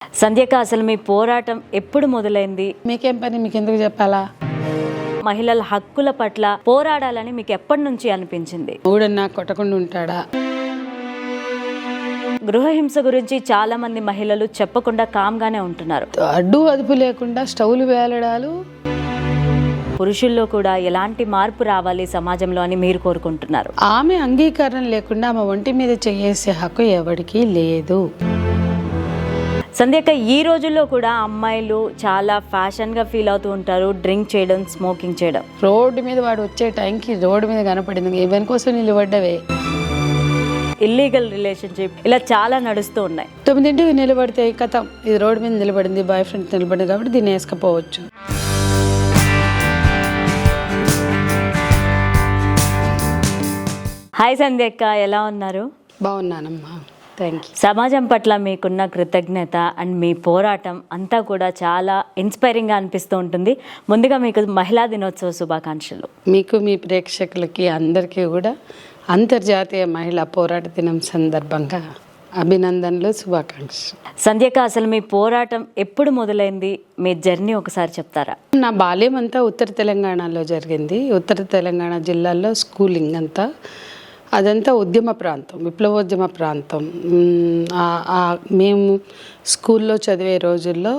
సంధ్యక, అసలు మీ పోరాటం ఎప్పుడు మొదలైంది? మీకేం పని, మీకు ఎందుకు చెప్పాలా? మహిళల హక్కుల పట్ల పోరాడాలని మీకు ఎప్పటి నుంచి అనిపించింది? ఊడన్నా కొట్టకుండా ఉంటాడా? గృహహింస గురించి చాలా మంది మహిళలు చెప్పకుండా కామ్గానే ఉంటున్నారు. అడ్డు అదుపు లేకుండా స్టవ్లు వేలడాలు. పురుషుల్లో కూడా ఎలాంటి మార్పు రావాలి సమాజంలో అని మీరు కోరుకుంటున్నారు? ఆమె అంగీకారం లేకుండా ఆమె ఒంటి మీద చేసే హక్కు ఎవరికీ లేదు. సంధ్యక, ఈ రోజుల్లో కూడా అమ్మాయిలు చాలా ఫ్యాషన్గా ఫీల్ అవుతూ ఉంటారు, డ్రింక్ చేయడం, స్మోకింగ్ చేయడం. రోడ్డు మీద వాడు వచ్చే టైంకి రోడ్డు మీద కనపడింది, ఎవరి కోసం నిలబడ్డవే. ఇల్లీగల్ రిలేషన్షిప్ ఇలా చాలా నడుస్తూ ఉన్నాయి. 9ంటికి నిలబడితే కథం, ఇది రోడ్డు మీద నిలబడింది, బాయ్ ఫ్రెండ్ నిలబడింది కాబట్టి దీన్ని వేసుకపోవచ్చు. హాయ్ సంధ్యక్క, ఎలా ఉన్నారు? బాగున్నానమ్మా, థ్యాంక్ యూ. సమాజం పట్ల మీకున్న కృతజ్ఞత అండ్ మీ పోరాటం అంతా కూడా చాలా ఇన్స్పైరింగ్గా అనిపిస్తూ ఉంటుంది. ముందుగా మీకు మహిళా దినోత్సవ శుభాకాంక్షలు. మీకు, మీ ప్రేక్షకులకి అందరికీ కూడా అంతర్జాతీయ మహిళా పోరాట దినం సందర్భంగా అభినందనలు, శుభాకాంక్షలు. సంధ్యక, అసలు మీ పోరాటం ఎప్పుడు మొదలైంది? మీ జర్నీ ఒకసారి చెప్తారా? నా బాల్యం అంతా ఉత్తర తెలంగాణలో జరిగింది. ఉత్తర తెలంగాణ జిల్లాల్లో స్కూలింగ్ అంతా, అదంతా ఉద్యమ ప్రాంతం, విప్లవోద్యమ ప్రాంతం. మేము స్కూల్లో చదివే రోజుల్లో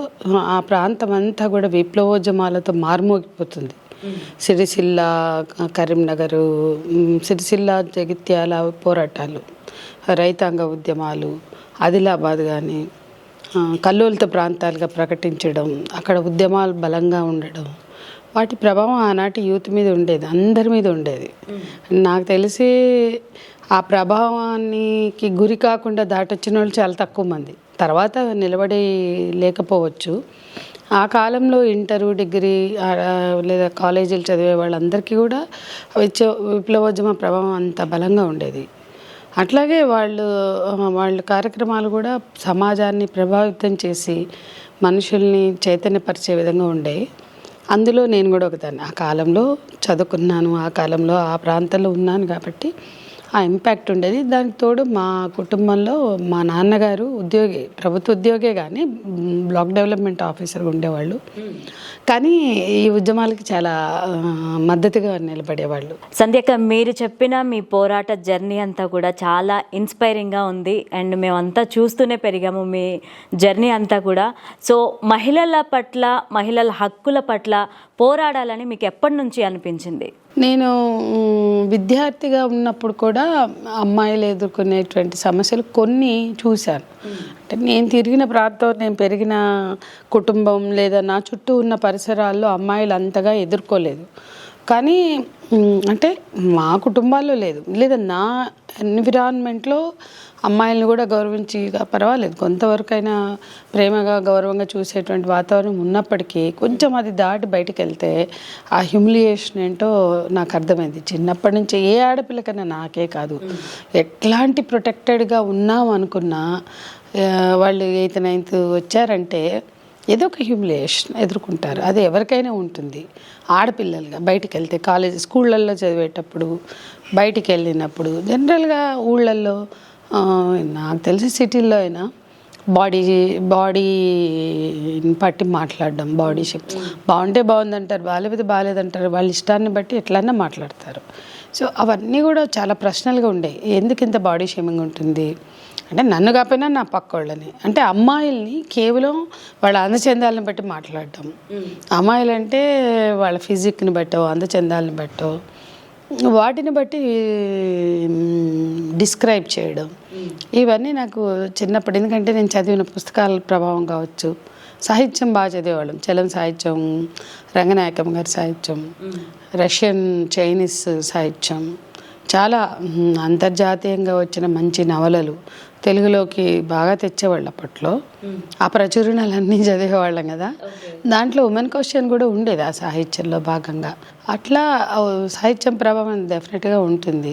ఆ ప్రాంతం అంతా కూడా విప్లవోద్యమాలతో మారుమోగిపోతుంది. సిరిసిల్ల, కరీంనగరు, సిరిసిల్ల, జగిత్యాల పోరాటాలు, రైతాంగ ఉద్యమాలు, ఆదిలాబాద్ కానీ కల్లోలిత ప్రాంతాలుగా ప్రకటించడం, అక్కడ ఉద్యమాలు బలంగా ఉండడం, వాటి ప్రభావం ఆనాటి యూత్ మీద ఉండేది, అందరి మీద ఉండేది. నాకు తెలిసి ఆ ప్రభావానికి గురి కాకుండా దాటొచ్చిన వాళ్ళు చాలా తక్కువ మంది. తర్వాత నిలబడి లేకపోవచ్చు. ఆ కాలంలో ఇంటరు, డిగ్రీ లేదా కాలేజీలు చదివే వాళ్ళందరికీ కూడా విప్లవోద్యమ ప్రభావం అంత బలంగా ఉండేది. అట్లాగే వాళ్ళ కార్యక్రమాలు కూడా సమాజాన్ని ప్రభావితం చేసి మనుషుల్ని చైతన్యపరిచే విధంగా ఉండేవి. అందులో నేను కూడా ఒకదాన్ని. ఆ కాలంలో చదువుకున్నాను, ఆ కాలంలో ఆ ప్రాంతంలో ఉన్నాను కాబట్టి ఆ ఇంపాక్ట్ ఉండేది. దానికి తోడు మా కుటుంబంలో మా నాన్నగారు ఉద్యోగి, ప్రభుత్వ ఉద్యోగే కానీ బ్లాక్ డెవలప్మెంట్ ఆఫీసర్గా ఉండేవాళ్ళు. కానీ ఈ ఉద్యమాలకి చాలా మద్దతుగా నిలబడేవాళ్ళు. సంధ్యక, మీరు చెప్పిన మీ పోరాట జర్నీ అంతా కూడా చాలా ఇన్స్పైరింగ్గా ఉంది అండ్ మేమంతా చూస్తూనే పెరిగాము మీ జర్నీ అంతా కూడా. సో మహిళల పట్ల, మహిళల హక్కుల పట్ల పోరాడాలని మీకు ఎప్పటి నుంచి అనిపించింది? నేను విద్యార్థిగా ఉన్నప్పుడు కూడా అమ్మాయిలు ఎదుర్కొనేటువంటి సమస్యలు కొన్ని చూశాను. అంటే నేను తిరిగిన ప్రాంతం, నేను పెరిగిన కుటుంబం లేదా నా చుట్టూ ఉన్న పరిసరాల్లో అమ్మాయిలు అంతగా ఎదుర్కోలేదు. కానీ అంటే మా కుటుంబాల్లో లేదు, లేదా నా ఎన్విరాన్మెంట్లో అమ్మాయిలను కూడా గౌరవించి, పర్వాలేదు కొంతవరకైనా ప్రేమగా గౌరవంగా చూసేటువంటి వాతావరణం ఉన్నప్పటికీ కొంచెం అది దాటి బయటికి వెళ్తే ఆ హ్యూమిలియేషన్ ఏంటో నాకు అర్థమైంది. చిన్నప్పటి నుంచి ఏ ఆడపిల్లకైనా, నాకే కాదు, ఎట్లాంటి ప్రొటెక్టెడ్గా ఉన్నాం అనుకున్నా వాళ్ళు 8th 9th వచ్చారంటే ఏదో ఒక హ్యూమిలియేషన్ ఎదుర్కొంటారు. అది ఎవరికైనా ఉంటుంది. ఆడపిల్లలుగా బయటికి వెళ్తే, కాలేజ్ స్కూళ్ళల్లో చదివేటప్పుడు, బయటికి వెళ్ళినప్పుడు, జనరల్గా ఊళ్ళల్లో, నాకు తెలిసి సిటీల్లో అయినా బాడీని బట్టి మాట్లాడడం, బాడీ షేప్ బాగుంటే బాగుందంటారు, బాగాలేకపోతే బాగాలేదంటారు, వాళ్ళ ఇష్టాన్ని బట్టి ఎట్లన్నా మాట్లాడతారు. సో అవన్నీ కూడా చాలా ప్రశ్నలుగా ఉండేవి. ఎందుకు ఇంత బాడీ షేమింగ్ ఉంటుంది అంటే, నన్ను కాకపోయినా నా పక్క వాళ్ళని, అంటే అమ్మాయిల్ని కేవలం వాళ్ళ అందచందాలను బట్టి మాట్లాడటం. అమ్మాయిలు అంటే వాళ్ళ ఫిజిక్ని బట్టో, అందచందాలను బట్టో, వాటిని బట్టి డిస్క్రైబ్ చేయడం, ఇవన్నీ నాకు చిన్నప్పుడు, ఎందుకంటే నేను చదివిన పుస్తకాల ప్రభావం కావచ్చు. సాహిత్యం బాగా చదివేవాళ్ళం, చలం సాహిత్యం, రంగనాయకం గారి సాహిత్యం, రష్యన్, చైనీస్ సాహిత్యం, చాలా అంతర్జాతీయంగా వచ్చిన మంచి నవలలు తెలుగులోకి బాగా తెచ్చేవాళ్ళు అప్పట్లో. ఆ ప్రచురణలన్నీ చదివేవాళ్ళం కదా. దాంట్లో ఉమెన్ క్వశ్చన్ కూడా ఉండేది ఆ సాహిత్యంలో భాగంగా. అట్లా సాహిత్యం ప్రభావం డెఫినెట్గా ఉంటుంది.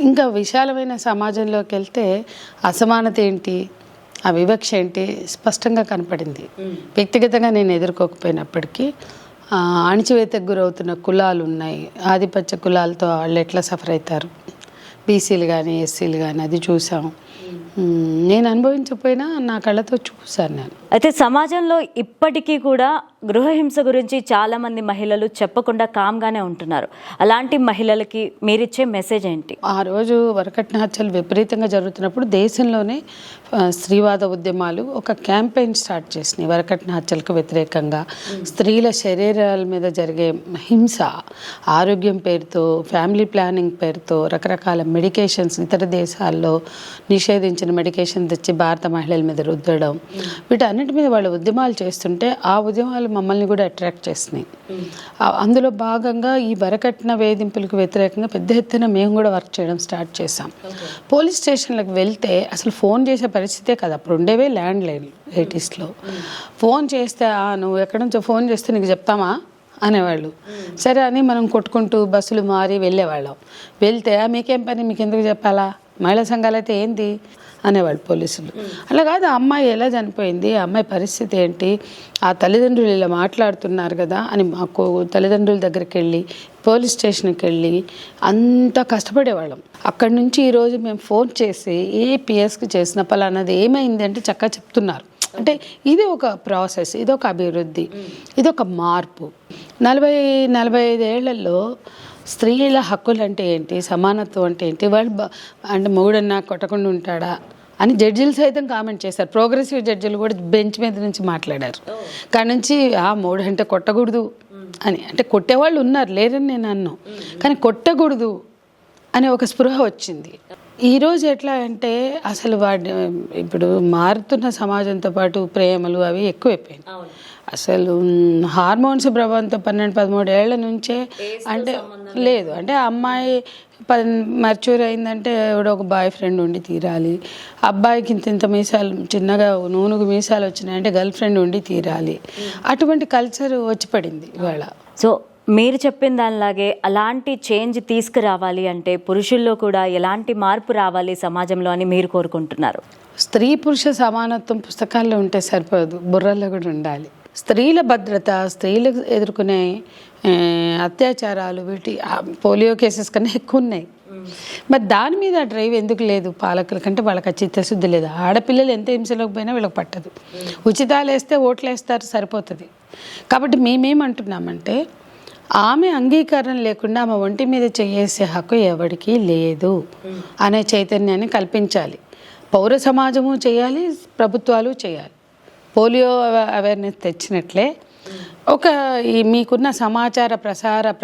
ఇంకా విశాలమైన సమాజంలోకి వెళ్తే అసమానత ఏంటి, ఆ వివక్ష ఏంటి స్పష్టంగా కనపడింది. వ్యక్తిగతంగా నేను ఎదుర్కోకపోయినప్పటికీ అణిచివేతకు గురవుతున్న కులాలు ఉన్నాయి. ఆధిపత్య కులాలతో వాళ్ళు ఎట్లా సఫర్ అవుతారు, బీసీలు కానీ ఎస్సీలు కానీ, అది చూసాం. నేను అనుభవించకపోయినా నా కళ్ళతో చూశాను నేను. అయితే సమాజంలో ఇప్పటికీ కూడా గృహహింస గురించి చాలామంది మహిళలు చెప్పకుండా కామ్గానే ఉంటున్నారు. అలాంటి మహిళలకి మీరిచ్చే మెసేజ్ ఏంటి? ఆ రోజు వరకట్న హత్యలు విపరీతంగా జరుగుతున్నప్పుడు దేశంలోనే స్త్రీవాద ఉద్యమాలు ఒక క్యాంపెయిన్ స్టార్ట్ చేసినాయి. వరకట్న హత్యలకు వ్యతిరేకంగా స్త్రీల శరీరాల మీద జరిగే హింస, ఆరోగ్యం పేరుతో, ఫ్యామిలీ ప్లానింగ్ పేరుతో రకరకాల మెడికేషన్స్ ఇతర దేశాల్లో నిషేధించిన మెడికేషన్ తెచ్చి భారత మహిళల మీద రుద్దడం, వీటన్నిటి మీద వాళ్ళు ఉద్యమాలు చేస్తుంటే ఆ ఉద్యమాలు మమ్మల్ని కూడా అట్రాక్ట్ చేసినాయి. అందులో భాగంగా ఈ వరకట్న వేధింపులకు వ్యతిరేకంగా పెద్ద ఎత్తున మేము కూడా వర్క్ చేయడం స్టార్ట్ చేసాం. పోలీస్ స్టేషన్లకు వెళ్తే అసలు ఫోన్ చేసే పరిస్థితే కదా, అప్పుడు ఉండేవే ల్యాండ్ లైన్లు 80sలో. ఫోన్ చేస్తే నువ్వు ఎక్కడి నుంచో ఫోన్ చేస్తే నీకు చెప్తామా అనేవాళ్ళు. సరే అని మనం కొట్టుకుంటూ బస్సులు మారి వెళ్ళేవాళ్ళం. వెళ్తే మీకేం పని, మీకు ఎందుకు చెప్పాలా, మహిళా సంఘాలు అయితే ఏంది అనేవాళ్ళు పోలీసులు. అలా కాదు, ఆ అమ్మాయి ఎలా చనిపోయింది, ఆ అమ్మాయి పరిస్థితి ఏంటి, ఆ తల్లిదండ్రులు ఇలా మాట్లాడుతున్నారు కదా అని మాకు తల్లిదండ్రుల దగ్గరికి వెళ్ళి పోలీస్ స్టేషన్కి వెళ్ళి అంతా కష్టపడేవాళ్ళం. అక్కడి నుంచి ఈరోజు మేము ఫోన్ చేసి ఏ పిఎస్కి చేసిన పలానది ఏమైంది అంటే చక్కగా చెప్తున్నారు. అంటే ఇది ఒక ప్రాసెస్, ఇది ఒక అభివృద్ధి, ఇది ఒక మార్పు. 40-45 ఏళ్లలో స్త్రీల హక్కులు అంటే ఏంటి, సమానత్వం అంటే ఏంటి, వాళ్ళు అంటే మొగుడన్నా కొట్టకుండా ఉంటాడా అని జడ్జిలు సైతం కామెంట్ చేశారు. ప్రోగ్రెసివ్ జడ్జిలు కూడా బెంచ్ మీద నుంచి మాట్లాడారు. కాడి నుంచి మొగుడు అంటే కొట్టకూడదు అని, అంటే కొట్టేవాళ్ళు ఉన్నారు, లేరని నేను అన్నాను, కానీ కొట్టకూడదు అనే ఒక స్పృహ వచ్చింది. ఈరోజు ఎట్లా అంటే అసలు ఇప్పుడు మారుతున్న సమాజంతో పాటు ప్రేమలు అవి ఎక్కువైపోయినాయి. అసలు హార్మోన్స్ ప్రభావంతో 12-13 ఏళ్ల నుంచే అంటే లేదు, అంటే అమ్మాయి మెచ్యూర్ అయిందంటే ఎవడో ఒక బాయ్ ఫ్రెండ్ ఉండి తీరాలి, అబ్బాయికి ఇంత మీసాలు చిన్నగా నూనెకు మీసాలు వచ్చినాయంటే గర్ల్ ఫ్రెండ్ ఉండి తీరాలి, అటువంటి కల్చర్ వచ్చి పడింది ఇవాళ. సో మీరు చెప్పిన దానిలాగే అలాంటి చేంజ్ తీసుకురావాలి అంటే పురుషుల్లో కూడా ఎలాంటి మార్పు రావాలి సమాజంలో అని మీరు కోరుకుంటున్నారు? స్త్రీ పురుష సమానత్వం పుస్తకాల్లో ఉంటే సరిపోదు, బుర్రల్లో కూడా ఉండాలి. స్త్రీల భద్రత, స్త్రీలకు ఎదుర్కొనే అత్యాచారాలు, వీటి పోలియో కేసెస్ కన్నా ఎక్కువ ఉన్నాయి. మరి దాని మీద డ్రైవ్ ఎందుకు లేదు పాలకుల కంటే? వాళ్ళకి చిత్తశుద్ధి లేదు. ఆడపిల్లలు ఎంత హింసలోకి పోయినా వీళ్ళకి పట్టదు. ఉచితాలు వేస్తే ఓట్లు వేస్తారు, సరిపోతుంది. కాబట్టి మేమేమంటున్నామంటే ఆమె అంగీకారం లేకుండా ఆమె ఒంటి మీద చేసే హక్కు ఎవరికీ లేదు అనే చైతన్యాన్ని కల్పించాలి. పౌర సమాజము చేయాలి, ప్రభుత్వాలు చేయాలి. పోలియో అవేర్నెస్ తెచ్చినట్లే మీకున్న సమాచార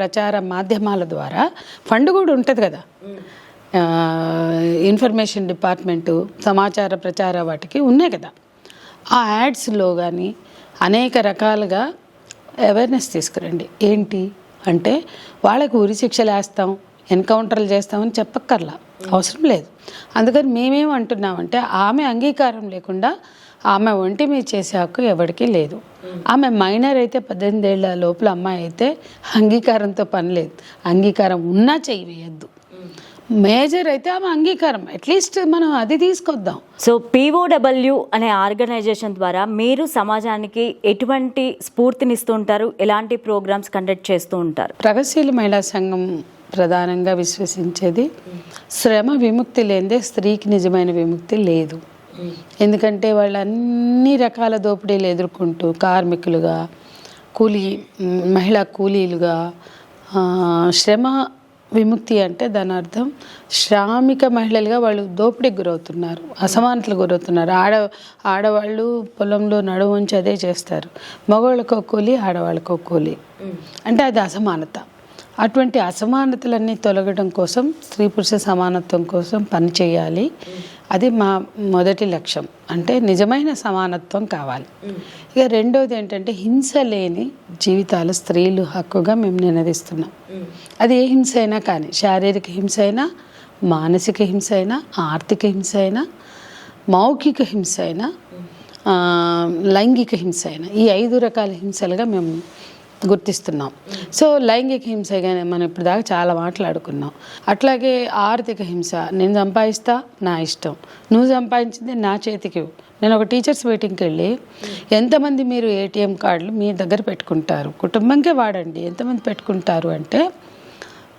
ప్రచార మాధ్యమాల ద్వారా ఫండ్ కూడా ఉంటుంది కదా, ఇన్ఫర్మేషన్ డిపార్ట్మెంటు సమాచార ప్రచార వాటికి ఉన్నాయి కదా, ఆ యాడ్స్లో కానీ అనేక రకాలుగా అవేర్నెస్ తీసుకురండి. ఏంటి అంటే వాళ్ళకు ఉరి శిక్షలు వేస్తాం, ఎన్కౌంటర్లు చేస్తామని చెప్పక్కర్లా, అవసరం లేదు. అందుకని మేమేమంటున్నామంటే ఆమె అంగీకారం లేకుండా ఆమె ఒంటి మీద చేసే హక్కు ఎవరికీ లేదు. ఆమె మైనర్ అయితే 18 ఏళ్ల లోపల అమ్మాయి అయితే అంగీకారంతో పని లేదు, అంగీకారం ఉన్నా చెయ్యి వేయద్దు. మేజర్ అయితే ఆమె అంగీకారం, అట్లీస్ట్ మనం అది తీసుకొద్దాం. సో POW అనే ఆర్గనైజేషన్ ద్వారా మీరు సమాజానికి ఎటువంటి స్ఫూర్తినిస్తూ ఉంటారు, ఎలాంటి ప్రోగ్రామ్స్ కండక్ట్ చేస్తూ ఉంటారు? ప్రగతిశీల మహిళా సంఘం ప్రధానంగా విశ్వసించేది శ్రమ విముక్తి లేనిదే స్త్రీకి నిజమైన విముక్తి లేదు. ఎందుకంటే వాళ్ళు అన్ని రకాల దోపిడీలు ఎదుర్కొంటూ కార్మికులుగా, మహిళా కూలీలుగా, శ్రమ విముక్తి అంటే దాని అర్థం శ్రామిక మహిళలుగా వాళ్ళు దోపిడీకి గురవుతున్నారు, అసమానతలకు గురవుతున్నారు. ఆడవాళ్ళు పొలంలో నడుము ఉంచి అదే చేస్తారు, మగవాళ్ళకో కూలి, ఆడవాళ్ళకో కూలి, అంటే అది అసమానత. అటువంటి అసమానతలన్నీ తొలగడం కోసం స్త్రీ పురుష సమానత్వం కోసం పనిచేయాలి. అది మా మొదటి లక్ష్యం, అంటే నిజమైన సమానత్వం కావాలి. ఇక రెండోది ఏంటంటే హింస లేని జీవితాలు స్త్రీలు హక్కుగా మేము నినదిస్తున్నాం. అది ఏ హింస అయినా కానీ, శారీరక హింస అయినా, మానసిక హింస అయినా, ఆర్థిక హింస అయినా, మౌఖిక హింస అయినా, లైంగిక హింస అయినా, ఈ 5 రకాల హింసలుగా మేము గుర్తిస్తున్నాం. సో లైంగిక హింస కానీ మనం ఇప్పుడు దాకా చాలా మాట్లాడుకున్నాం. అట్లాగే ఆర్థిక హింస, నేను సంపాదిస్తా నా ఇష్టం, నువ్వు సంపాదించింది నా చేతికి. నేను ఒక టీచర్స్ మీటింగ్కి వెళ్ళి ఎంతమంది మీరు ATM కార్డులు మీ దగ్గర పెట్టుకుంటారు, కుటుంబంకే వాడండి, ఎంతమంది పెట్టుకుంటారు అంటే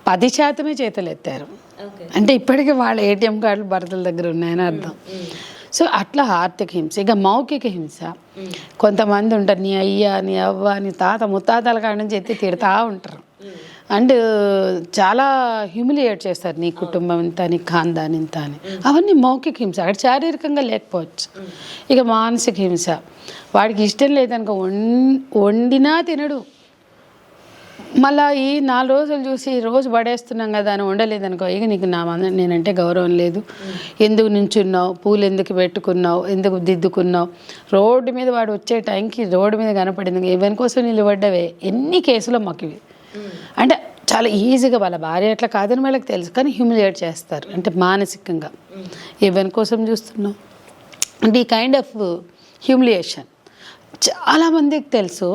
10% చేతులు ఎత్తారు. అంటే ఇప్పటికీ వాళ్ళ ఏటీఎం కార్డులు భర్తల దగ్గర ఉన్నాయని అర్థం. సో అట్లా ఆర్థిక హింస. ఇక మౌఖిక హింస, కొంతమంది ఉంటారు నీ అయ్యా నీ అవ్వ నీ తాత ముత్తాతల కాడ నుంచి ఎత్తి తిడతా ఉంటారు. అండ్ చాలా హ్యూమిలియేట్ చేస్తారు, నీ కుటుంబం ఇంత, నీ ఖాందాన్ ఇంత అని. అవన్నీ మౌఖిక హింస, అక్కడ శారీరకంగా లేకపోవచ్చు. ఇక మానసిక హింస, వాడికి ఇష్టం లేదనుకో వండినా తినడు. మళ్ళీ ఈ 4 రోజులు చూసి రోజు పడేస్తున్నాం కదా అని వండలేదనుకో, ఇక నీకు నేనంటే గౌరవం లేదు, ఎందుకు నించున్నావు, పూలు ఎందుకు పెట్టుకున్నావు, ఎందుకు దిద్దుకున్నావు, రోడ్డు మీద వాడు వచ్చే టైంకి రోడ్డు మీద కనపడింది, ఎవరి కోసం నిలబడ్డవే. ఎన్ని కేసులు మాకు ఇవి. అంటే చాలా ఈజీగా వాళ్ళ భార్య అట్లా కాదని వాళ్ళకి తెలుసు, కానీ హ్యూమిలియేట్ చేస్తారు. అంటే మానసికంగా ఎవరి కోసం చూస్తున్నావు అంటే ఈ కైండ్ ఆఫ్ హ్యూమిలియేషన్ చాలామందికి తెలుసు.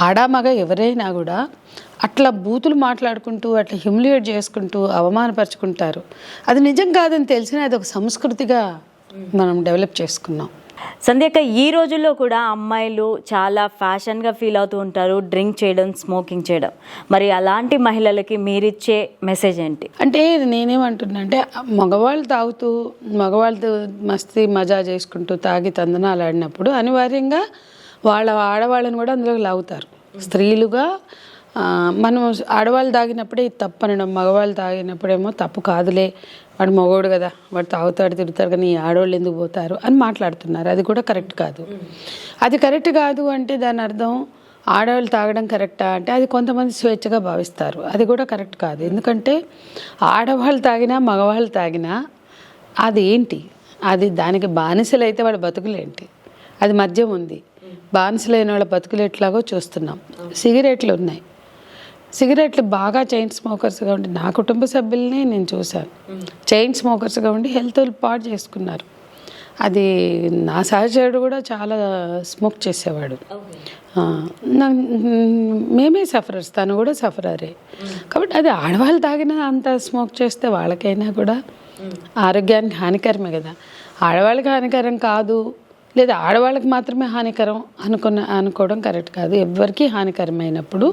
ఆడ మగ ఎవరైనా కూడా అట్లా బూతులు మాట్లాడుకుంటూ అట్లా హ్యూమిలియేట్ చేసుకుంటూ అవమానపరుచుకుంటారు. అది నిజం కాదని తెలిసిన అది ఒక సంస్కృతిగా మనం డెవలప్ చేసుకున్నాం. సంధ్యక్క, ఈ రోజుల్లో కూడా అమ్మాయిలు చాలా ఫ్యాషన్గా ఫీల్ అవుతూ ఉంటారు, డ్రింక్ చేయడం, స్మోకింగ్ చేయడం. మరి అలాంటి మహిళలకి మీరిచ్చే మెసేజ్ ఏంటి? అంటే నేనేమంటున్నా అంటే, మగవాళ్ళు తాగుతూ మగవాళ్ళతో మస్తీ మజా చేసుకుంటూ తాగి తందనాలు ఆడినప్పుడు అనివార్యంగా వాళ్ళ ఆడవాళ్ళని కూడా అందులోకి లాగుతారు. స్త్రీలుగా మనం ఆడవాళ్ళు తాగినప్పుడే ఇది తప్పు అనడం, మగవాళ్ళు తాగినప్పుడేమో తప్పు కాదులే, వాడు మగవాడు కదా, వాడు తాగుతాడు తిడతారు కానీ ఈ ఆడవాళ్ళు ఎందుకు పోతారు అని మాట్లాడుతున్నారు. అది కూడా కరెక్ట్ కాదు. అది కరెక్ట్ కాదు అంటే దాని అర్థం ఆడవాళ్ళు తాగడం కరెక్టా అంటే అది కొంతమంది స్వేచ్ఛగా భావిస్తారు. అది కూడా కరెక్ట్ కాదు. ఎందుకంటే ఆడవాళ్ళు తాగినా మగవాళ్ళు తాగినా అది ఏంటి, అది దానికి బానిసలు అయితే వాళ్ళ బతుకులేంటి, అది మద్యం ఉంది. బానిసలైన వాళ్ళ బతుకులు ఎట్లాగో చూస్తున్నాం. సిగరెట్లు ఉన్నాయి, సిగరెట్లు బాగా చైన్ స్మోకర్స్గా ఉండి నా కుటుంబ సభ్యుల్ని నేను చూశాను. చైన్ స్మోకర్స్గా ఉండి హెల్త్ పాడు చేసుకున్నారు. అది నా సహచరుడు కూడా చాలా స్మోక్ చేసేవాడు. మేమే సఫరర్స్, తను కూడా సఫరరే. కాబట్టి అది ఆడవాళ్ళు తాగినా అంత స్మోక్ చేస్తే వాళ్ళకైనా కూడా ఆరోగ్యానికి హానికరమే కదా. ఆడవాళ్ళకి హానికరం కాదు, లేదా ఆడవాళ్ళకి మాత్రమే హానికరం అనుకోవడం కరెక్ట్ కాదు. ఎవరికి హానికరమైనప్పుడు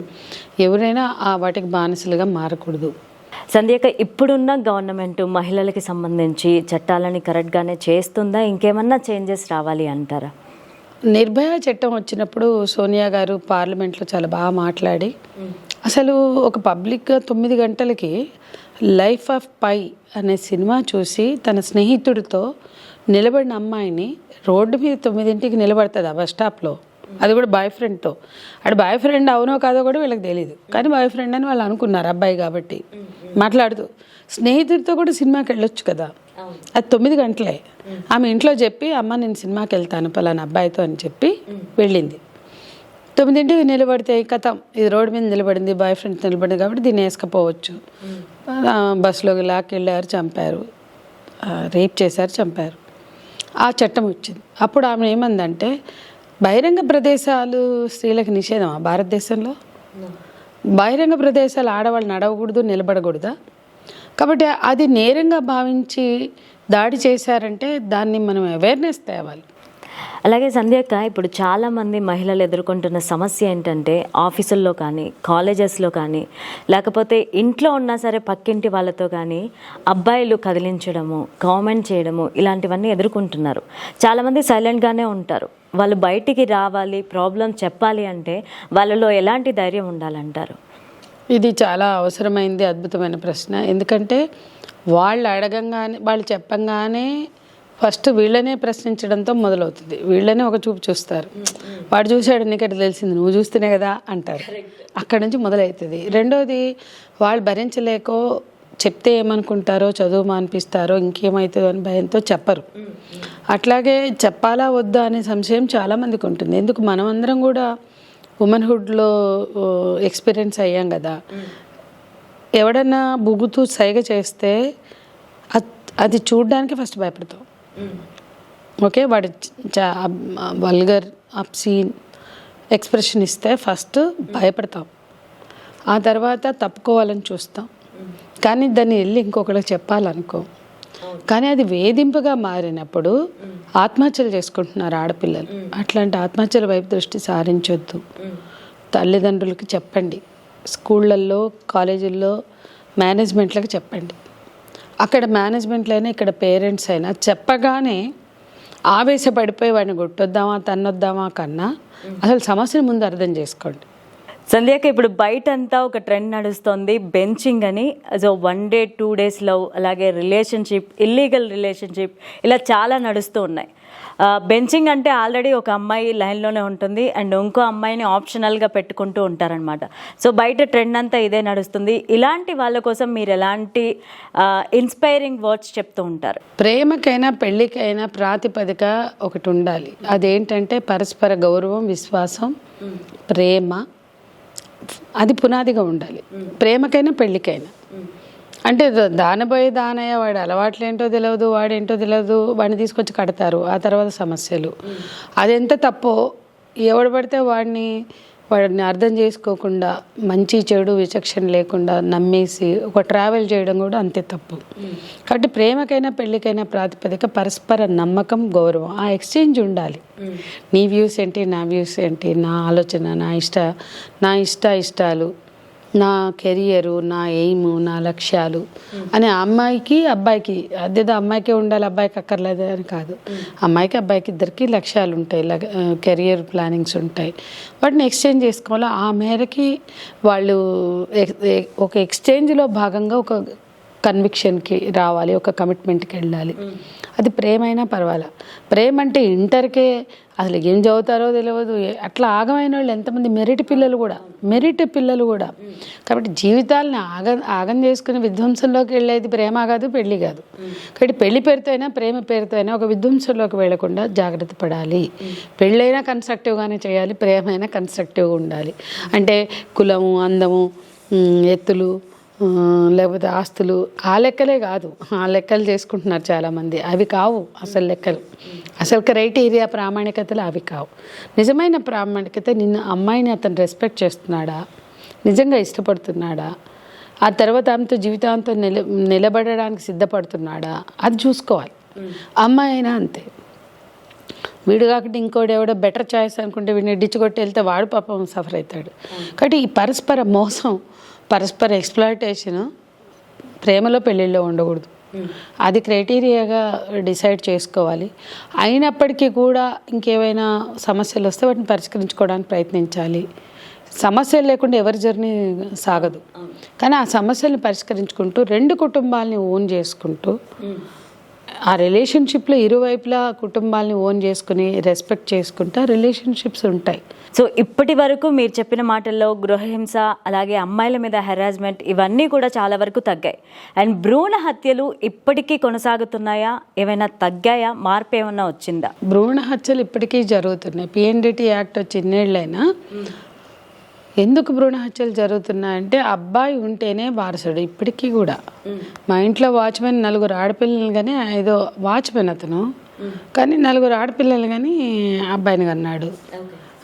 ఎవరైనా వాటికి బానిసలుగా మారకూడదు. సంధ్యక్క, ఇప్పుడున్న గవర్నమెంట్ మహిళలకి సంబంధించి చట్టాలని కరెక్ట్గానే చేస్తుందా? ఇంకేమన్నా చేంజెస్ రావాలి అంటారా? నిర్భయ చట్టం వచ్చినప్పుడు సోనియా గారు పార్లమెంట్లో చాలా బాగా మాట్లాడి అసలు ఒక పబ్లిక్గా 9 గంటలకి లైఫ్ ఆఫ్ పై అనే సినిమా చూసి తన స్నేహితుడితో నిలబడిన అమ్మాయిని రోడ్డు మీద 9ంటికి నిలబడుతుంది ఆ బస్ స్టాప్లో, అది కూడా బాయ్ ఫ్రెండ్తో. అక్కడ బాయ్ ఫ్రెండ్ అవునో కాదో కూడా వీళ్ళకి తెలియదు, కానీ బాయ్ ఫ్రెండ్ అని వాళ్ళు అనుకున్నారు అబ్బాయి కాబట్టి. మాట్లాడుతూ స్నేహితుడితో కూడా సినిమాకి వెళ్ళొచ్చు కదా, అది 9 గంటలే. ఆమె ఇంట్లో చెప్పి అమ్మ నేను సినిమాకి వెళ్తాను పలానా అబ్బాయితో అని చెప్పి వెళ్ళింది. 9ంటికి నిలబడితే కథం, ఇది రోడ్డు మీద నిలబడింది, బాయ్ ఫ్రెండ్ నిలబడింది కాబట్టి దీన్ని వేసుకపోవచ్చు. బస్సులోకి లాక్కెళ్ళారు, చంపారు, రేప్ చేశారు, చంపారు. ఆ చట్టం వచ్చింది. అప్పుడు ఆమె ఏమందంటే బహిరంగ ప్రదేశాలు స్త్రీలకు నిషేధమా భారతదేశంలో? బహిరంగ ప్రదేశాలు ఆడవాళ్ళు నడవకూడదు, నిలబడకూడదా? కాబట్టి అది నేరంగా భావించి దాడి చేశారంటే దాన్ని మనం అవేర్నెస్ తేవాలి. అలాగే సంధ్యక్క, ఇప్పుడు చాలామంది మహిళలు ఎదుర్కొంటున్న సమస్య ఏంటంటే ఆఫీసుల్లో కానీ కాలేజెస్లో కానీ లేకపోతే ఇంట్లో ఉన్నా సరే పక్కింటి వాళ్ళతో కానీ అబ్బాయిలు కదిలించడము, కామెంట్ చేయడము ఇలాంటివన్నీ ఎదుర్కొంటున్నారు. చాలామంది సైలెంట్గానే ఉంటారు. వాళ్ళు బయటికి రావాలి, ప్రాబ్లం చెప్పాలి అంటే వాళ్ళలో ఎలాంటి ధైర్యం ఉండాలంటారు? ఇది చాలా అవసరమైంది, అద్భుతమైన ప్రశ్న. ఎందుకంటే వాళ్ళు అడగంగానే వాళ్ళు చెప్పంగానే ఫస్ట్ వీళ్ళనే ప్రశ్నించడంతో మొదలవుతుంది. వీళ్ళనే ఒక చూపు చూస్తారు, వాడు చూశాడు నీకట్లా తెలిసింది, నువ్వు చూస్తేనే కదా అంటారు. అక్కడి నుంచి మొదలవుతుంది. రెండోది వాళ్ళు భరించలేకో చెప్తే ఏమనుకుంటారో, చదువు మానిపిస్తారో, ఇంకేమవుతుందో అని భయంతో చెప్పరు. అట్లాగే చెప్పాలా వద్దా అనే సంశయం చాలామందికి ఉంటుంది. ఎందుకు మనమందరం కూడా ఉమెన్హుడ్లో ఎక్స్పీరియన్స్ అయ్యాం కదా. ఎవడన్నా బుగుతూ సైగ చేస్తే అది చూడడానికి ఫస్ట్ భయపడతాం. ఓకే, వాడు వల్గర్ అబ్సీన్ ఎక్స్ప్రెషన్ ఇస్తే ఫస్ట్ భయపడతాం, ఆ తర్వాత తప్పుకోవాలని చూస్తాం. కానీ దాన్ని వెళ్ళి ఇంకొకరికి చెప్పాలనుకో. కానీ అది వేధింపుగా మారినప్పుడు ఆత్మహత్యలు చేసుకుంటున్నారు ఆడపిల్లలు. అట్లాంటి ఆత్మహత్యల వైపు దృష్టి సారించొద్దు. తల్లిదండ్రులకి చెప్పండి, స్కూళ్ళల్లో కాలేజీల్లో మేనేజ్మెంట్లకు చెప్పండి. అక్కడ మేనేజ్మెంట్లో అయినా ఇక్కడ పేరెంట్స్ అయినా చెప్పగానే ఆవేశపడిపోయి వాడిని కొట్టొద్దామా తన్నొద్దామా కన్నా అసలు సమస్యను ముందు అర్థం చేసుకోండి. సంధ్యాక ఇప్పుడు బయట అంతా ఒక ట్రెండ్ నడుస్తుంది బెంచింగ్ అని. సో 1 day 2 days లవ్, అలాగే రిలేషన్షిప్, ఇల్లీగల్ రిలేషన్షిప్, ఇలా చాలా నడుస్తూ ఉన్నాయి. బెంచింగ్ అంటే ఆల్రెడీ ఒక అమ్మాయి లైన్లోనే ఉంటుంది అండ్ ఇంకో అమ్మాయిని ఆప్షనల్గా పెట్టుకుంటూ ఉంటారనమాట. సో బయట ట్రెండ్ అంతా ఇదే నడుస్తుంది. ఇలాంటి వాళ్ళ కోసం మీరు ఎలాంటి ఇన్స్పైరింగ్ వర్డ్స్ చెప్తూ ఉంటారు? ప్రేమకైనా పెళ్ళికైనా ప్రాతిపదిక ఒకటి ఉండాలి. అదేంటంటే పరస్పర గౌరవం, విశ్వాసం, ప్రేమ, అది పునాదిగా ఉండాలి. ప్రేమకైనా పెళ్ళికైనా అంటే దానబోయే దానయ్య వాడు అలవాట్లేంటో తెలియదు, వాడేంటో తెలియదు, వాడిని తీసుకొచ్చి కడతారు, ఆ తర్వాత సమస్యలు. అదెంత తప్పో ఎవడు పడితే వాడిని అర్థం చేసుకోకుండా మంచి చెడు విచక్షణ లేకుండా నమ్మేసి ఒక ట్రావెల్ చేయడం కూడా అంతే తప్పు. కాబట్టి ప్రేమకైనా పెళ్ళికైనా ప్రాతిపదిక పరస్పర నమ్మకం, గౌరవం, ఆ ఎక్స్చేంజ్ ఉండాలి. నీ వ్యూస్ ఏంటి, నా వ్యూస్ ఏంటి, నా ఆలోచన, నా ఇష్టాలు, నా కెరియరు, నా ఎయిమ్, నా లక్ష్యాలు అని అమ్మాయికి అబ్బాయికి, అదేదో అమ్మాయికే ఉండాలి అబ్బాయికి అక్కర్లేదు అని కాదు. అమ్మాయికి అబ్బాయికి ఇద్దరికి లక్ష్యాలు ఉంటాయి, కెరియర్ ప్లానింగ్స్ ఉంటాయి. వాటిని ఎక్స్చేంజ్ చేసుకోవాలి. ఆ మేరకి వాళ్ళు ఒక ఎక్స్చేంజ్లో భాగంగా ఒక కన్విక్షన్కి రావాలి, ఒక కమిట్మెంట్కి వెళ్ళాలి. అది ప్రేమైనా పర్వాలా. ప్రేమ అంటే ఇంటర్కే అసలు ఏం చదువుతారో తెలియదు, అట్లా ఆగమైన వాళ్ళు ఎంతమంది మెరిట్ పిల్లలు కూడా. కాబట్టి జీవితాలని ఆగం చేసుకుని విధ్వంసంలోకి వెళ్ళేది ప్రేమ కాదు, పెళ్ళి కాదు. కాబట్టి పెళ్లి పేరుతో అయినా ప్రేమ పేరుతో అయినా ఒక విధ్వంసంలోకి వెళ్లకుండా జాగ్రత్త పడాలి. పెళ్ళైనా కన్స్ట్రక్టివ్గానే చేయాలి, ప్రేమ అయినా కన్స్ట్రక్టివ్గా ఉండాలి. అంటే కులము, అందము, ఎత్తులు, లేకపోతే ఆస్తులు, ఆ లెక్కలే కాదు. ఆ లెక్కలు చేసుకుంటున్నారు చాలామంది. అవి కావు అసలు లెక్కలు. అసలు క్రైటీరియా ప్రామాణికతలు అవి కావు. నిజమైన ప్రామాణికత అమ్మాయిని అతను రెస్పెక్ట్ చేస్తున్నాడా, నిజంగా ఇష్టపడుతున్నాడా, ఆ తర్వాత ఆమెతో జీవితాంతం నిలబడడానికి సిద్ధపడుతున్నాడా, అది చూసుకోవాలి. అమ్మాయి అయినా అంతే. వీడు కాకుండా ఇంకోటి ఎవడో బెటర్ చాయిస్ అనుకుంటే వీడిని డిచ్చికొట్టి వెళ్తే వాడు పాపం సఫర్ అవుతాడు. కాబట్టి ఈ పరస్పర మోసం, పరస్పర ఎక్స్‌ప్లాయిటేషన్ ప్రేమలో పెళ్ళిళ్ళలో ఉండకూడదు. అది క్రైటీరియాగా డిసైడ్ చేసుకోవాలి. అయినప్పటికీ కూడా ఇంకేమైనా సమస్యలు వస్తే వాటిని పరిష్కరించుకోవడానికి ప్రయత్నించాలి. సమస్యలు లేకుండా ఎవరి జర్నీ సాగదు. కానీ ఆ సమస్యలను పరిష్కరించుకుంటూ 2 కుటుంబాలని ఓన్ చేసుకుంటూ ఆ రిలేషన్షిప్లో ఇరువైపులా కుటుంబాలని ఓన్ చేసుకుని రెస్పెక్ట్ చేసుకుంటా రిలేషన్షిప్స్ ఉంటాయి. సో ఇప్పటి వరకు మీరు చెప్పిన మాటల్లో గృహహింస, అలాగే అమ్మాయిల మీద హెరాస్మెంట్, ఇవన్నీ కూడా చాలా వరకు తగ్గాయి. అండ్ భ్రూణ హత్యలు ఇప్పటికీ కొనసాగుతున్నాయా, ఏమైనా తగ్గాయా, మార్పు ఏమైనా వచ్చిందా? భ్రూణ హత్యలు ఇప్పటికీ జరుగుతున్నాయి. పిఎన్డిటి యాక్ట్ వచ్చి ఇన్నేళ్ళైనా ఎందుకు భ్రూణ హత్యలు జరుగుతున్నాయంటే అబ్బాయి ఉంటేనే వారసుడు. ఇప్పటికీ కూడా మా ఇంట్లో వాచ్మెన్ 4 ఆడపిల్లలు కానీ, ఏదో వాచ్మెన్ అతను, కానీ 4 ఆడపిల్లలు కానీ అబ్బాయిని కన్నాడు.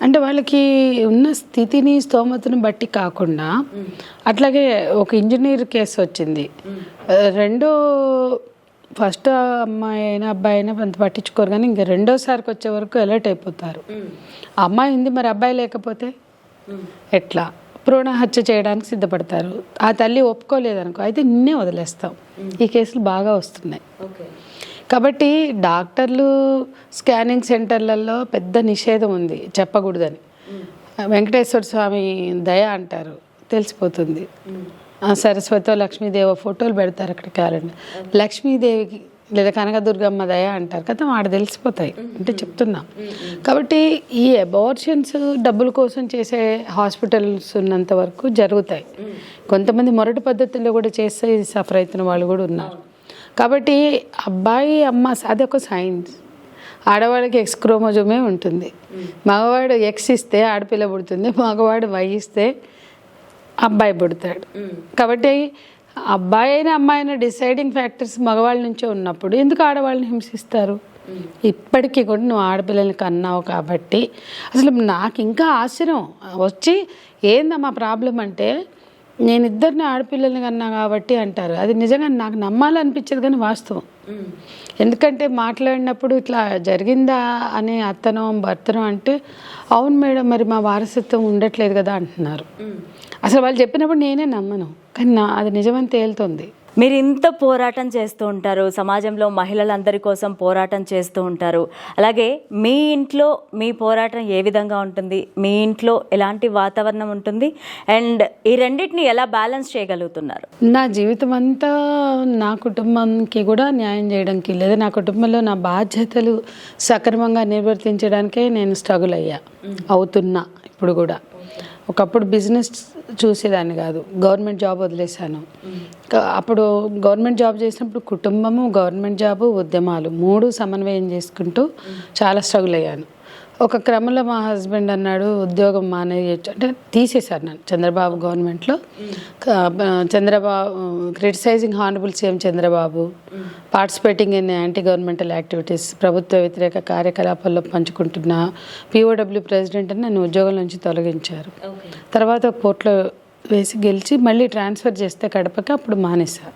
అంటే వాళ్ళకి ఉన్న స్థితిని, స్తోమతను బట్టి కాకుండా, అట్లాగే ఒక ఇంజనీర్ కేసు వచ్చింది. ఫస్ట్ అమ్మాయి అయినా అబ్బాయి అయినా అంత పట్టించుకోరు, కానీ ఇంకా రెండోసారికి వచ్చే వరకు అలర్ట్ అయిపోతారు. అమ్మాయి ఉంది, మరి అబ్బాయి లేకపోతే ఎట్లా? భ్రూణ హత్య చేయడానికి సిద్ధపడతారు. ఆ తల్లి ఒప్పుకోలేదనుకో, అయితే నిన్నే వదిలేస్తాం. ఈ కేసులు బాగా వస్తున్నాయి. కాబట్టి డాక్టర్లు స్కానింగ్ సెంటర్లలో పెద్ద నిషేధం ఉంది, చెప్పకూడదని. వెంకటేశ్వర స్వామి దయ అంటారు, తెలిసిపోతుంది. సరస్వతి, లక్ష్మీదేవి ఫోటోలు పెడతారు అక్కడ క్యాలెండర్. లక్ష్మీదేవికి లేదా కనకదుర్గమ్మ దయ అంటారు కదా, ఆడ తెలిసిపోతాయి అంటే చెప్తున్నాం. కాబట్టి ఈ అబార్షన్స్ డబ్బుల కోసం చేసే హాస్పిటల్స్ ఉన్నంత వరకు జరుగుతాయి. కొంతమంది మొరటి పద్ధతుల్లో కూడా చేస్తే సఫర్ అవుతున్న వాళ్ళు కూడా ఉన్నారు. కాబట్టి అబ్బాయి అమ్మ అది ఒక సైన్స్. ఆడవాళ్ళకి ఎక్స్ క్రోమోజోమే ఉంటుంది. మగవాడు ఎక్స్ ఇస్తే ఆడపిల్ల పుడుతుంది, మగవాడు వై ఇస్తే అబ్బాయి పుడతాడు. కాబట్టి అబ్బాయి అయినా అమ్మాయి అయినా డిసైడింగ్ ఫ్యాక్టర్స్ మగవాళ్ళ నుంచే ఉన్నప్పుడు ఎందుకు ఆడవాళ్ళని హింసిస్తారు? ఇప్పటికీ కూడా నువ్వు ఆడపిల్లల్ని కన్నావు కాబట్టి అసలు నాకు ఇంకా ఆశ్చర్యం వచ్చి, ఏందమ్మా ప్రాబ్లం అంటే, నేను 2 ఆడపిల్లల్ని కన్నా కాబట్టి అంటారు. అది నిజంగా నాకు నమ్మాలనిపించేది కానీ వాస్తవం. ఎందుకంటే మాట్లాడినప్పుడు ఇట్లా జరిగిందా అనే అత్తనో భర్తనో అంటే, అవును మేడం మరి మా వారసత్వం ఉండట్లేదు కదా అంటున్నారు. అసలు వాళ్ళు చెప్పినప్పుడు నేనే నమ్మను, కానీ అది నిజమని తేలుతుంది. మీరు ఇంత పోరాటం చేస్తూ ఉంటారు, సమాజంలో మహిళలందరి కోసం పోరాటం చేస్తూ ఉంటారు. అలాగే మీ ఇంట్లో మీ పోరాటం ఏ విధంగా ఉంటుంది, మీ ఇంట్లో ఎలాంటి వాతావరణం ఉంటుంది, అండ్ ఈ రెండింటిని ఎలా బ్యాలెన్స్ చేయగలుగుతున్నారు? నా జీవితం అంతా నా కుటుంబానికి కూడా న్యాయం చేయడానికి, లేదా నా కుటుంబంలో నా బాధ్యతలు సక్రమంగా నిర్వర్తించడానికే నేను స్ట్రగుల్ అవుతున్నా. ఇప్పుడు కూడా ఒకప్పుడు బిజినెస్ చూసేదాన్ని కాదు, గవర్నమెంట్ జాబ్ వదిలేశాను. అప్పుడు గవర్నమెంట్ జాబ్ చేసినప్పుడు కుటుంబము, గవర్నమెంట్ జాబు, ఉద్యమాలు 3 సమన్వయం చేసుకుంటూ చాలా స్ట్రగుల్ అయ్యాను. ఒక క్రమంలో మా హస్బెండ్ అన్నాడు, ఉద్యోగం మానేయచ్చు అంటే తీసేశారు నన్ను. చంద్రబాబు గవర్నమెంట్లో Chandrababu criticising honourable CM Chandrababu, participating in anti governmental activities, ప్రభుత్వ వ్యతిరేక కార్యకలాపాల్లో పంచుకుంటున్న POW ప్రెసిడెంట్ అని నన్ను ఉద్యోగం నుంచి తొలగించారు. తర్వాత కోర్టులో వేసి గెలిచి మళ్ళీ ట్రాన్స్ఫర్ చేస్తే కడపకి, అప్పుడు మానేశా.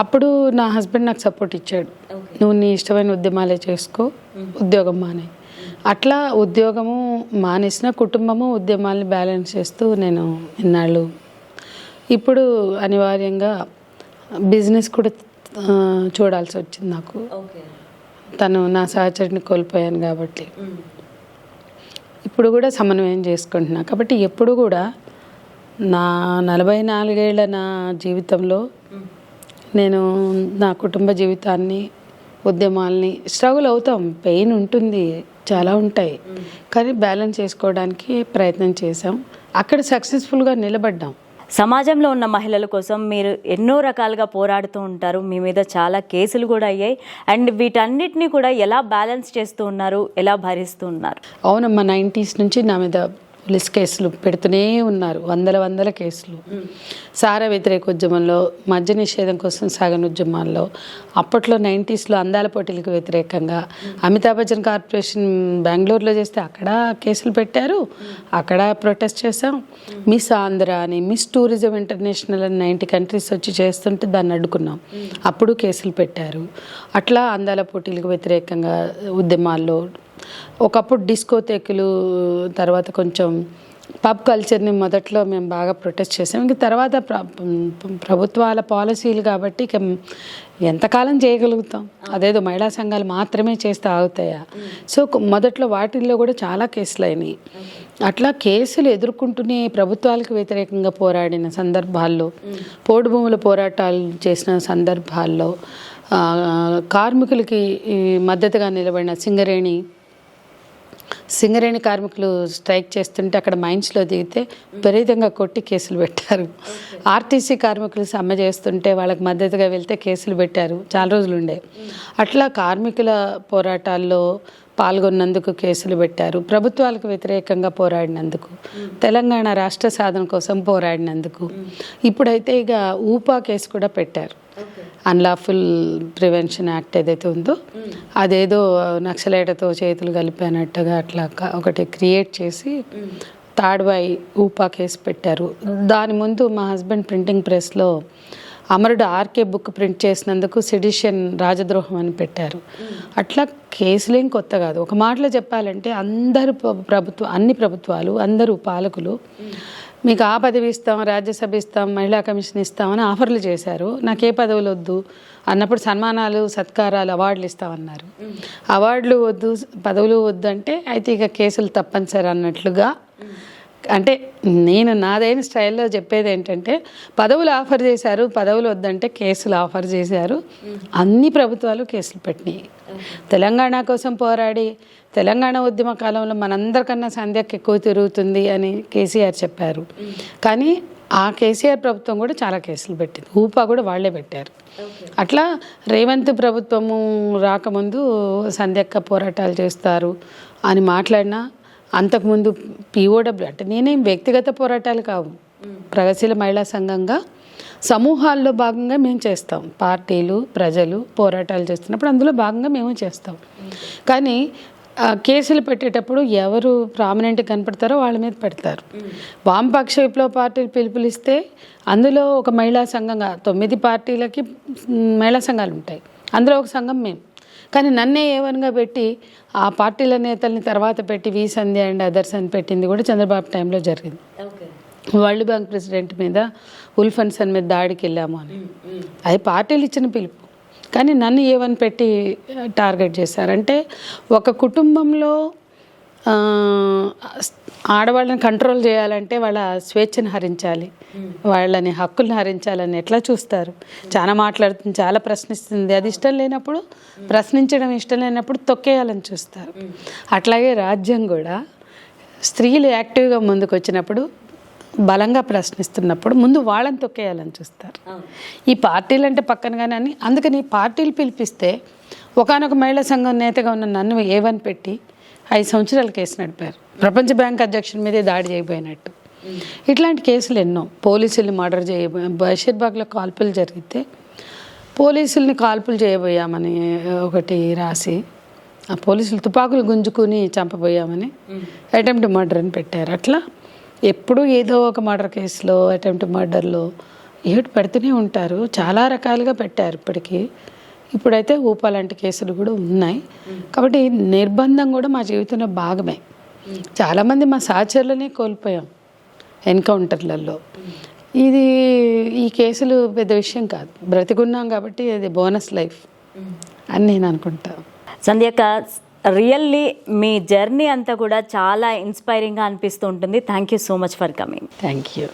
అప్పుడు నా హస్బెండ్ నాకు సపోర్ట్ ఇచ్చాడు, నువ్వు నీ ఇష్టమైన ఉద్యమాలే చేసుకో, ఉద్యోగం మానే. అట్లా ఉద్యోగము మానేసిన, కుటుంబము ఉద్యమాల్ని బ్యాలెన్స్ చేస్తూ నేను ఇన్నాళ్ళు. ఇప్పుడు అనివార్యంగా బిజినెస్ కూడా చూడాల్సి వచ్చింది నాకు. తను నా సహచరుని కోల్పోయాను కాబట్టి ఇప్పుడు కూడా సమన్వయం చేసుకుంటున్నా. కాబట్టి ఎప్పుడు కూడా నా 44 ఏళ్ల నా జీవితంలో నేను నా కుటుంబ జీవితాన్ని, ఉద్యమాల్ని స్ట్రగుల్ అవుతాం, పెయిన్ ఉంటుంది, చాలా ఉంటాయి, కానీ బ్యాలెన్స్ చేసుకోవడానికి ప్రయత్నం చేసాం. అక్కడ సక్సెస్ఫుల్గా నిలబడ్డాం. సమాజంలో ఉన్న మహిళల కోసం మీరు ఎన్నో రకాలుగా పోరాడుతూ ఉంటారు, మీ మీద చాలా కేసులు కూడా అయ్యాయి. అండ్ వీటన్నిటిని కూడా ఎలా బ్యాలెన్స్ చేస్తూ ఉన్నారు, ఎలా భరిస్తూ ఉన్నారు? అవునమ్మా, 90s నుంచి నా మీద పోలీస్ కేసులు పెడుతూనే ఉన్నారు, వందల కేసులు. సారా వ్యతిరేక ఉద్యమంలో, మద్య నిషేధం కోసం సాగని ఉద్యమాల్లో, అప్పట్లో 90sలో అందాల పోటీలకు వ్యతిరేకంగా అమితాబ్ బచ్చన్ కార్పొరేషన్ బెంగళూరులో చేస్తే అక్కడ కేసులు పెట్టారు, అక్కడ ప్రొటెస్ట్ చేసాం. మిస్ ఆంధ్ర అని, మిస్ టూరిజం ఇంటర్నేషనల్ అని 90 కంట్రీస్ వచ్చి చేస్తుంటే దాన్ని అడ్డుకున్నాం, అప్పుడు కేసులు పెట్టారు. అట్లా అందాల పోటీలకు వ్యతిరేకంగా ఉద్యమాల్లో, ఒకప్పుడు డిస్కోతేకులు, తర్వాత కొంచెం పబ్ కల్చర్ని మొదట్లో మేము బాగా ప్రొటెస్ట్ చేసాం. ఇంక తర్వాత ప్రభుత్వాల పాలసీలు కాబట్టి ఇక ఎంతకాలం చేయగలుగుతాం, అదేదో మహిళా సంఘాలు మాత్రమే చేస్తే ఆగుతాయా? సో మొదట్లో వాటిల్లో కూడా చాలా కేసులు అయినాయి. అట్లా కేసులు ఎదుర్కొంటూనే ప్రభుత్వాలకు వ్యతిరేకంగా పోరాడిన సందర్భాల్లో, పోడు భూముల పోరాటాలు చేసిన సందర్భాల్లో, కార్మికులకి మద్దతుగా నిలబడిన సింగరేణి కార్మికులు స్ట్రైక్ చేస్తుంటే అక్కడ మైన్స్లో దిగితే విపరీతంగా కొట్టి కేసులు పెట్టారు. ఆర్టీసీ కార్మికులు సమ్మె చేస్తుంటే వాళ్ళకి మద్దతుగా వెళ్తే కేసులు పెట్టారు, చాలా రోజులు ఉండే. అట్లా కార్మికుల పోరాటాల్లో పాల్గొన్నందుకు కేసులు పెట్టారు, ప్రభుత్వాలకు వ్యతిరేకంగా పోరాడినందుకు, తెలంగాణ రాష్ట్ర సాధన కోసం పోరాడినందుకు. ఇప్పుడైతే ఇక ఊపా కేసు కూడా పెట్టారు. అన్లాఫుల్ ప్రివెన్షన్ యాక్ట్ ఏదైతే ఉందో అదేదో నక్సలైట్లతో చేతులు కలిపానట్టుగా అట్లా ఒకటి క్రియేట్ చేసి తాడ్వాయి ఊపా కేసు పెట్టారు. దాని ముందు మా హస్బెండ్ ప్రింటింగ్ ప్రెస్లో అమరుడు ఆర్కే బుక్ ప్రింట్ చేసినందుకు సెడిషన్, రాజద్రోహం అని పెట్టారు. అట్లా కేసులేం కొత్త కాదు. ఒక మాటలో చెప్పాలంటే అన్ని ప్రభుత్వాలు, అందరూ పాలకులు మీకు ఆ పదవి ఇస్తాం, రాజ్యసభ ఇస్తాం, మహిళా కమిషన్ ఇస్తామని ఆఫర్లు చేశారు. నాకు ఏ పదవులు వద్దు అన్నప్పుడు సన్మానాలు, సత్కారాలు, అవార్డులు ఇస్తామన్నారు. అవార్డులు వద్దు, పదవులు వద్దు అంటే అయితే ఇక కేసులు తప్పనిసరి అన్నట్లుగా. అంటే నేను నాదైన స్టైల్లో చెప్పేది ఏంటంటే, పదవులు ఆఫర్ చేశారు, పదవులు వద్దంటే కేసులు ఆఫర్ చేశారు. అన్ని ప్రభుత్వాలు కేసులు పెట్టినాయి. తెలంగాణ కోసం పోరాడి, తెలంగాణ ఉద్యమ కాలంలో మనందరికన్నా సంధ్యకి ఎక్కువ తిరుగుతుంది అని కేసీఆర్ చెప్పారు. కానీ ఆ కేసీఆర్ ప్రభుత్వం కూడా చాలా కేసులు పెట్టింది, ఊపా కూడా వాళ్లే పెట్టారు. అట్లా రేవంత్ ప్రభుత్వము రాకముందు సంధ్యక్క పోరాటాలు చేస్తారు అని మాట్లాడినా, అంతకుముందు POW అంటే నేనేం వ్యక్తిగత పోరాటాలు కావు, ప్రగతిశీల మహిళా సంఘంగా సమూహాల్లో భాగంగా మేము చేస్తాం. పార్టీలు, ప్రజలు పోరాటాలు చేస్తున్నప్పుడు అందులో భాగంగా మేము చేస్తాం. కానీ కేసులు పెట్టేటప్పుడు ఎవరు ప్రామినెంట్గా కనపడతారో వాళ్ళ మీద పెడతారు. వామపక్ష విప్లవ పార్టీలు పిలుపులిస్తే అందులో ఒక మహిళా సంఘంగా 9 పార్టీలకి మహిళా సంఘాలు ఉంటాయి, అందులో ఒక సంఘం మేము. కానీ నన్నే ఏవన్గా పెట్టి ఆ పార్టీల నేతల్ని తర్వాత పెట్టి వి సంధ్య అండ్ అదర్స్ అని పెట్టింది కూడా చంద్రబాబు టైంలో జరిగింది. వరల్డ్ బ్యాంక్ ప్రెసిడెంట్ మీద ఉల్ఫన్సన్ మీద దాడికి వెళ్ళాము అని. అది పార్టీలు ఇచ్చిన పిలుపు, కానీ నన్ను ఏమని పెట్టి టార్గెట్ చేశారంటే ఒక కుటుంబంలో ఆడవాళ్ళని కంట్రోల్ చేయాలంటే వాళ్ళ స్వేచ్ఛను హరించాలి, వాళ్ళని హక్కుల్ని హరించాలని ఎట్లా చూస్తారు. చాలా మాట్లాడుతుంది, చాలా ప్రశ్నిస్తుంది, అది ఇష్టం లేనప్పుడు ప్రశ్నించడం ఇష్టం లేనప్పుడు తొక్కేయాలని చూస్తారు. అట్లాగే రాజ్యం కూడా స్త్రీలు యాక్టివ్గా ముందుకు వచ్చినప్పుడు, బలంగా ప్రశ్నిస్తున్నప్పుడు ముందు వాళ్ళని తొక్కేయాలని చూస్తారు. ఈ పార్టీలు అంటే పక్కన కానీ అందుకని పార్టీలు పిలిపిస్తే ఒకానొక మహిళా సంఘం నేతగా ఉన్న నన్ను ఏవని పెట్టి 5 సంవత్సరాలు కేసు నడిపారు. ప్రపంచ బ్యాంక్ అధ్యక్షుడి మీదే దాడి చేయబోయినట్టు. ఇట్లాంటి కేసులు ఎన్నో. పోలీసుల్ని మర్డర్ బషీర్బాగ్లో కాల్పులు జరిగితే పోలీసుల్ని కాల్పులు చేయబోయామని ఒకటి రాసి, ఆ పోలీసులు తుపాకులు గుంజుకుని చంపబోయామని అటెంప్ట్ మర్డర్ అని పెట్టారు. అట్లా ఎప్పుడూ ఏదో ఒక మర్డర్ కేసులో, అటెంప్ట్ మర్డర్లో ఏమిటి పెడుతూనే ఉంటారు. చాలా రకాలుగా పెట్టారు ఇప్పటికీ. ఇప్పుడైతే ఊపా లాంటి కేసులు కూడా ఉన్నాయి. కాబట్టి నిర్బంధం కూడా మా జీవితంలో భాగమే. చాలామంది మా సహచరులనే కోల్పోయాం ఎన్కౌంటర్లలో. ఈ కేసులు పెద్ద విషయం కాదు, బ్రతికున్నాం కాబట్టి అది బోనస్ లైఫ్ అని నేను అనుకుంటాను. సంధ్యక్క, రియల్లీ మీ జర్నీ అంతా కూడా చాలా ఇన్స్పైరింగ్గా అనిపిస్తూ ఉంటుంది. Thank you so much for coming. Thank you.